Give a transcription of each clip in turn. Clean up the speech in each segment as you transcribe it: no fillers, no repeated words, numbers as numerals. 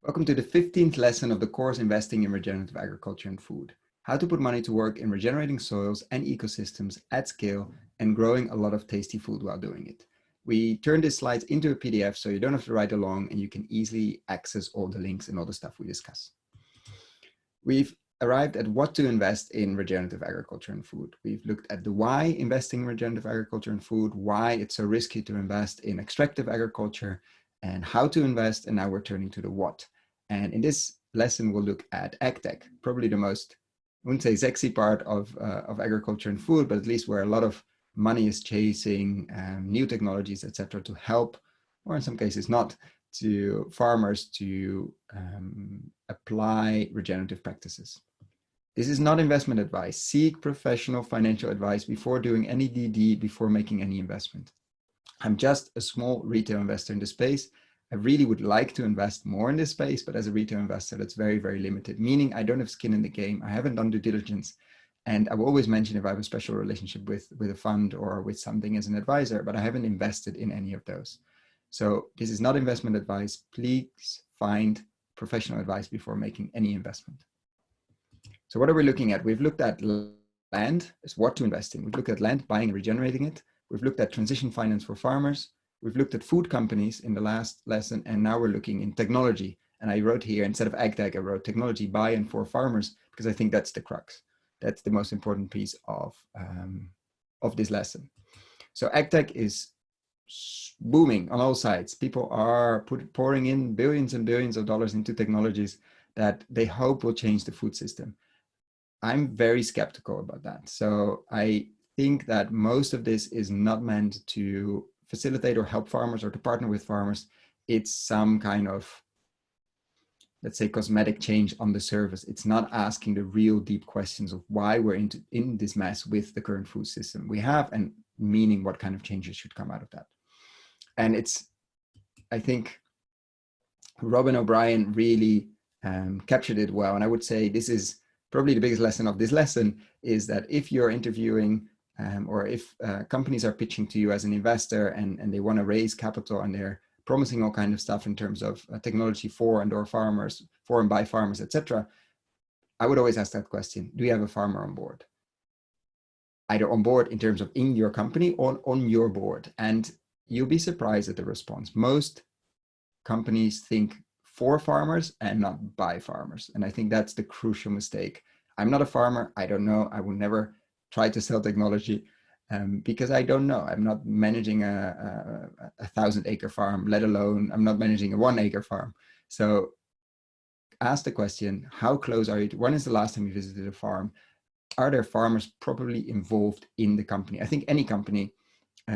Welcome to the 15th lesson of the course Investing in Regenerative Agriculture and Food. How to put money to work in regenerating soils and ecosystems at scale and growing a lot of tasty food while doing it. We turned these slides into a PDF so you don't have to write along and you can easily access all the links and all the stuff we discuss. We've arrived at what to invest in regenerative agriculture and food. We've looked at the why investing in regenerative agriculture and food, why it's so risky to invest in extractive agriculture, and how to invest, and now we're turning to the what. And in this lesson, we'll look at AgTech, probably the most, I wouldn't say sexy part of agriculture and food, but at least where a lot of money is chasing new technologies, etc., to help, or in some cases not, to farmers to apply regenerative practices. This is not investment advice. Seek professional financial advice before doing any DD, before making any investment. I'm just a small retail investor in this space. I really would like to invest more in this space, but as a retail investor, that's very, very limited, meaning I don't have skin in the game. I haven't done due diligence. And I will always mention if I have a special relationship with a fund or with something as an advisor, but I haven't invested in any of those. So this is not investment advice. Please find professional advice before making any investment. So what are we looking at? We've looked at land as what to invest in. We've looked at land, buying and regenerating it. We've looked at transition finance for farmers. We've looked at food companies in the last lesson, and now we're looking in technology. And I wrote here, instead of AgTech, I wrote technology by and for farmers, because I think that's the crux. That's the most important piece of this lesson. So AgTech is booming on all sides. People are pouring in billions and billions of dollars into technologies that they hope will change the food system. I'm very skeptical about that. So I think that most of this is not meant to facilitate or help farmers or to partner with farmers. It's some kind of, let's say, cosmetic change on the surface. It's not asking the real deep questions of why we're in this mess with the current food system we have, and meaning what kind of changes should come out of that. And it's, I think, Robin O'Brien really captured it well. And I would say this is probably the biggest lesson of this lesson, is that if you're interviewing or if companies are pitching to you as an investor and they want to raise capital and they're promising all kinds of stuff in terms of technology for and or farmers, for and by farmers, etc., I would always ask that question: do you have a farmer on board? Either on board in terms of in your company or on your board. And you'll be surprised at the response. Most companies think for farmers and not by farmers. And I think that's the crucial mistake. I'm not a farmer. I don't know. I will never try to sell technology because I don't know. I'm not managing a 1,000-acre farm, let alone I'm not managing a 1-acre farm. So ask the question, how close are you to, when is the last time you visited a farm? Are there farmers properly involved in the company? I think any company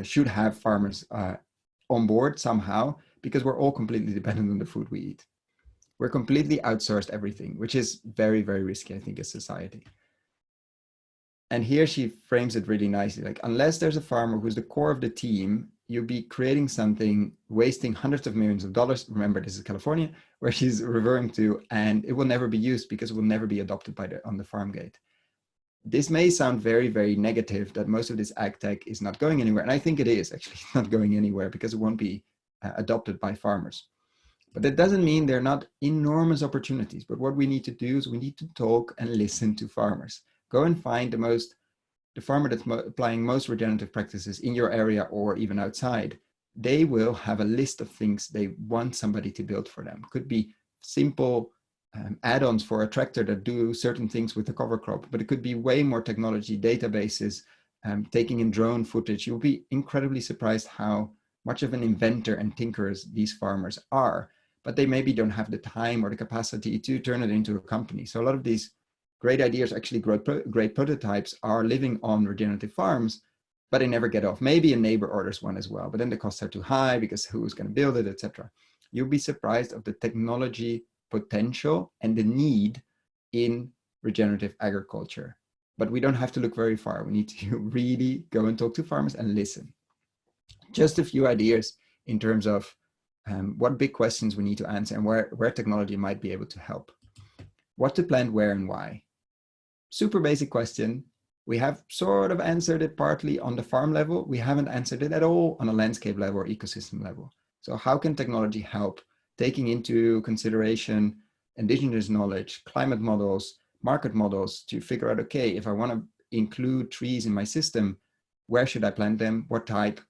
should have farmers on board somehow, because we're all completely dependent on the food we eat. We're completely outsourced everything, which is very, very risky, I think, as society. And here she frames it really nicely. Like, unless there's a farmer who's the core of the team, you'll be creating something, wasting hundreds of millions of dollars. Remember, this is California, where she's referring to, and it will never be used because it will never be adopted on the farm gate. This may sound very, very negative, that most of this AgTech is not going anywhere. And I think it is actually not going anywhere because it won't be adopted by farmers. But that doesn't mean there are not enormous opportunities. But what we need to do is we need to talk and listen to farmers. Go and find the farmer that's applying most regenerative practices in your area or even outside. They will have a list of things they want somebody to build for them. Could be simple add-ons for a tractor that do certain things with the cover crop, but it could be way more technology, databases, taking in drone footage. You'll be incredibly surprised how much of an inventor and tinkerers these farmers are, but they maybe don't have the time or the capacity to turn it into a company. So a lot of these great ideas, actually great prototypes, are living on regenerative farms, but they never get off. Maybe a neighbor orders one as well, but then the costs are too high because who's going to build it, etc. You'll be surprised of the technology potential and the need in regenerative agriculture. But we don't have to look very far. We need to really go and talk to farmers and listen. Just a few ideas in terms of what big questions we need to answer and where technology might be able to help. What to plant, where, and why. Super basic question. We have sort of answered it partly on the farm level. We haven't answered it at all on a landscape level or ecosystem level. So how can technology help taking into consideration indigenous knowledge, climate models, market models to figure out, okay, if I want to include trees in my system, where should I plant them? What type?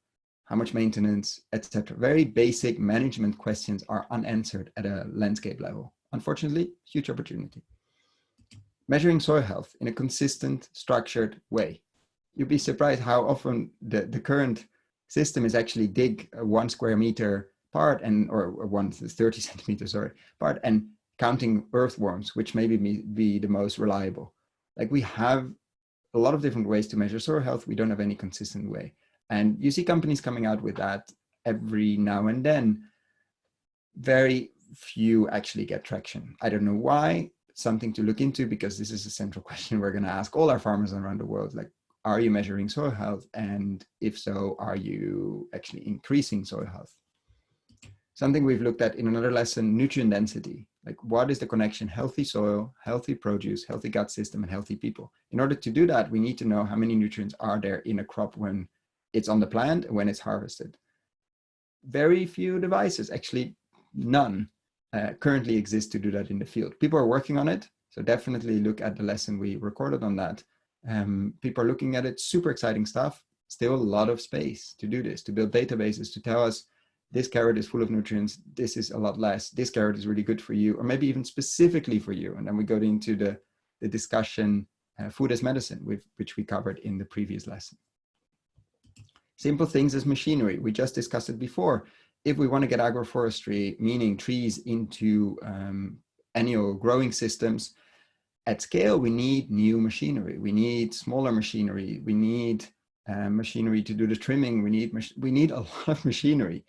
How much maintenance, etc. Very basic management questions are unanswered at a landscape level. Unfortunately, huge opportunity. Measuring soil health in a consistent, structured way. You'd be surprised how often the current system is actually dig a 1 square meter part and or 30 centimeters, sorry, part and counting earthworms, which maybe be the most reliable. Like we have a lot of different ways to measure soil health. We don't have any consistent way. And you see companies coming out with that every now and then. Very few actually get traction. I don't know why. Something to look into, because this is a central question we're going to ask all our farmers around the world. Like, are you measuring soil health? And if so, are you actually increasing soil health? Something we've looked at in another lesson, nutrient density. Like, what is the connection? Healthy soil, healthy produce, healthy gut system, and healthy people. In order to do that, we need to know how many nutrients are there in a crop when it's on the plant and when it's harvested. Very few devices, actually none, currently exist to do that in the field. People are working on it, so definitely look at the lesson we recorded on that. People are looking at it, super exciting stuff. Still a lot of space to do this, to build databases, to tell us this carrot is full of nutrients, this is a lot less, this carrot is really good for you, or maybe even specifically for you. And then we go into the discussion, food as medicine, which we covered in the previous lesson. Simple things as machinery. We just discussed it before. If we want to get agroforestry, meaning trees, into annual growing systems at scale, we need new machinery. We need smaller machinery. We need machinery to do the trimming. We need a lot of machinery.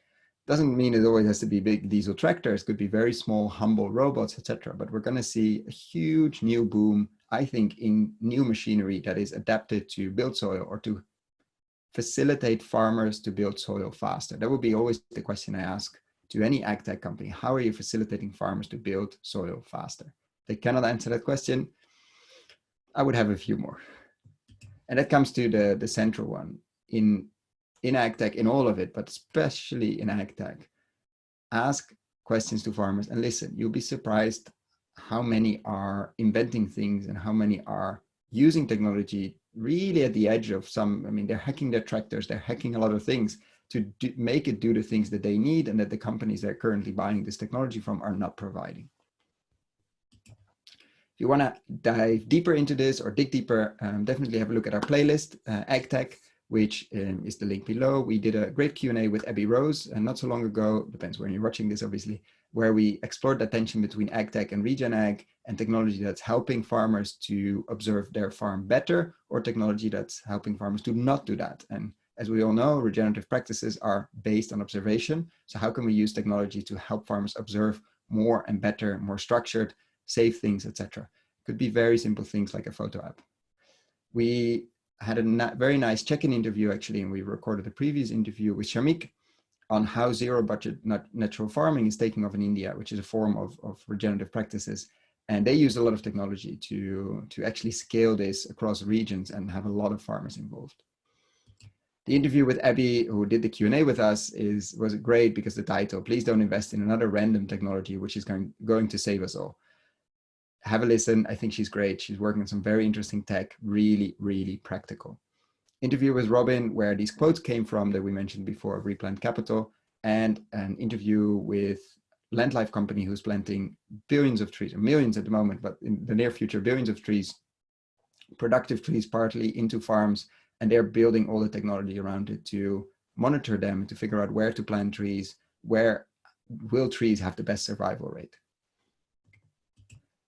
Doesn't mean it always has to be big diesel tractors. Could be very small, humble robots, etc. But we're going to see a huge new boom, I think, in new machinery that is adapted to build soil or to facilitate farmers to build soil faster. That would be always the question I ask to any AgTech company. How are you facilitating farmers to build soil faster? If they cannot answer that question, I would have a few more. And that comes to the central one. In AgTech, in all of it, but especially in AgTech, ask questions to farmers and listen. You'll be surprised how many are inventing things and how many are using technology really at the edge of some. I mean, they're hacking their tractors, they're hacking a lot of things to make it do the things that they need and that the companies they're currently buying this technology from are not providing. If you want to dive deeper into this or dig deeper, definitely have a look at our playlist, AgTech, which is the link below. We did a great Q&A with Abby Rose not so long ago, depends when you're watching this, obviously, where we explored the tension between AgTech and Regen Ag and technology that's helping farmers to observe their farm better or technology that's helping farmers to not do that. And as we all know, regenerative practices are based on observation. So how can we use technology to help farmers observe more and better, more structured, safe things, etc.? Could be very simple things like a photo app. We had a very nice check-in interview, actually, and we recorded a previous interview with Shamik on how zero budget natural farming is taking off in India, which is a form of regenerative practices. And they use a lot of technology to actually scale this across regions and have a lot of farmers involved. The interview with Abby, who did the Q&A with us, was great because the title, "Please Don't Invest in Another Random Technology, which is going to save us all." Have a listen. I think she's great. She's working on some very interesting tech, really, really practical. Interview with Robin, where these quotes came from that we mentioned before, of Replant Capital, and an interview with Landlife company who's planting billions of trees, or millions at the moment, but in the near future, billions of trees, productive trees partly, into farms, and they're building all the technology around it to monitor them, to figure out where to plant trees, where will trees have the best survival rate.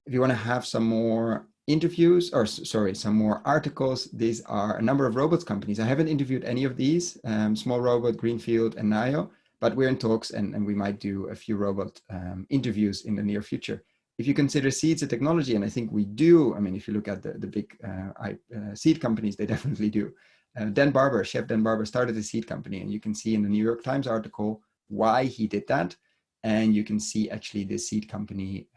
If you want to have some more interviews, or sorry, some more articles, these are a number of robots companies. I haven't interviewed any of these, Small Robot, Greenfield, and Nio, but we're in talks and we might do a few robot interviews in the near future. If you consider seeds a technology, and I think we do, I mean, if you look at the big seed companies, they definitely do. Dan Barber, Chef Dan Barber, started a seed company, and you can see in the New York Times article why he did that. And you can see actually the seed company,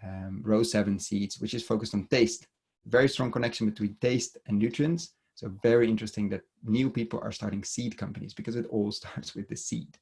Row 7 Seeds, which is focused on taste. Very strong connection between taste and nutrients. So very interesting that new people are starting seed companies because it all starts with the seed.